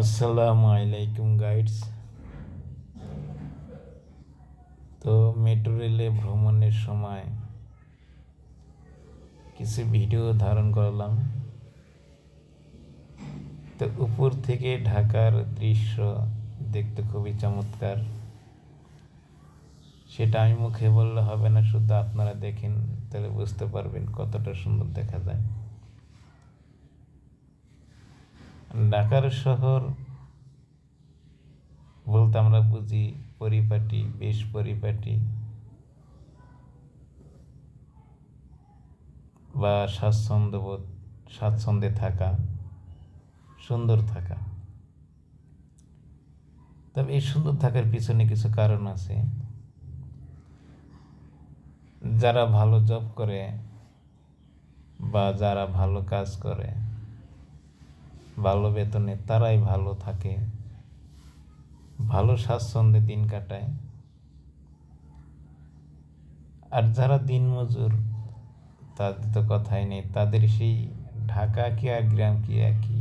আসসালামু আলাইকুম গাইডস। তো মেট্রো রেলে ভ্রমণের সময় কিছু ভিডিও ধারণ করলাম। তো উপর থেকে ঢাকার দৃশ্য দেখতে খুবই চমৎকার। সেটা আমি মুখে বললে হবে না, শুধু আপনারা দেখেন, তাহলে বুঝতে পারবেন কতটা সুন্দর দেখা যায়। ঢাকার শহর বলতে আমরা বুঝি পরিপাটি, বেশ পরিপাটি বা স্বাচ্ছন্দ্যে থাকা, সুন্দর থাকা। তবে এই সুন্দর থাকার পিছনে কিছু কারণ আছে। যারা ভালো জব করে বা যারা ভালো কাজ করে, ভালো বেতনে, তারাই ভালো থাকে, ভালো স্বাচ্ছন্দ্যে দিন কাটায়। আর যারা দিনমজুর, তাদের তো কথাই নেই, তাদের সেই ঢাকা কি আর গ্রাম কি একই।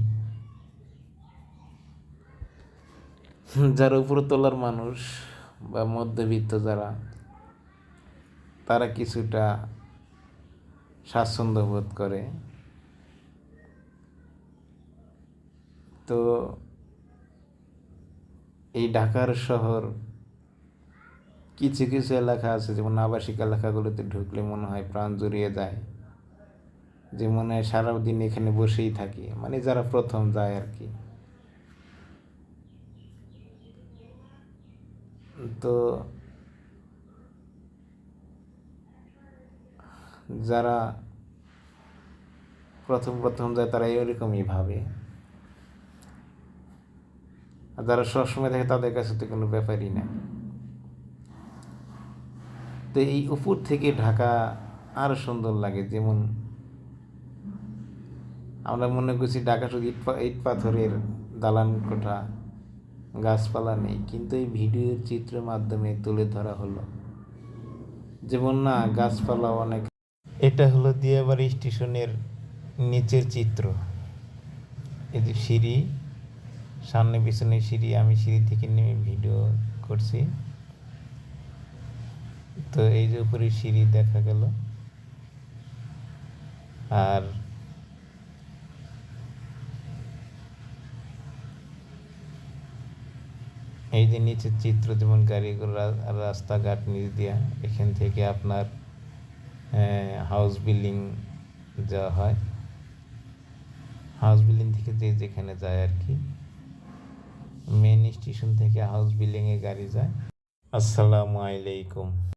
যারা উপরতলার মানুষ বা মধ্যবিত্ত যারা, তারা কিছুটা স্বাচ্ছন্দ্য বোধ করে। তো এই ঢাকার শহর কিছু কিছু এলাকা আছে, যেমন আবাসিক এলাকাগুলোতে ঢুকলে মনে হয় প্রাণ জুড়িয়ে যায়, যে মনে হয় সারাদিন এখানে বসেই থাকি, মানে যারা প্রথম যায় আর কি। তো যারা প্রথম প্রথম যায় তারা এরকমই ভাবে, আর যারা সবসময় দেখে তাদের কাছে তো কোনো ব্যাপারই না। তো এই উপর থেকে ঢাকা আরও সুন্দর লাগে। যেমন আমরা মনে করছি ঢাকা শুধু ইট পাথরের দালান কোঠা, গাছপালা নেই, কিন্তু এই ভিডিওর চিত্রের মাধ্যমে তুলে ধরা হলো যেমন না, গাছপালা অনেক। এটা হলো দিয়াবাড়ি স্টেশনের নিচের চিত্র। এই যে সিঁড়ি, সামনে পিছনে সিঁড়ি, আমি সিঁড়ি থেকে নেমে ভিডিও করছি। তো এই যে উপরে সিঁড়ি দেখা গেল, আর এই যে নিচের চিত্র, যেমন গাড়ি ঘোড়া, রাস্তাঘাট নিচ দিয়া, এখান থেকে আপনার হাউস বিল্ডিং যাওয়া হয়, হাউস বিল্ডিং থেকে যে যেখানে যায় আর কি, মেন স্টেশন থেকে হাউস বিল্ডিংয়ে গাড়ি যায়। আসসালামু আলাইকুম।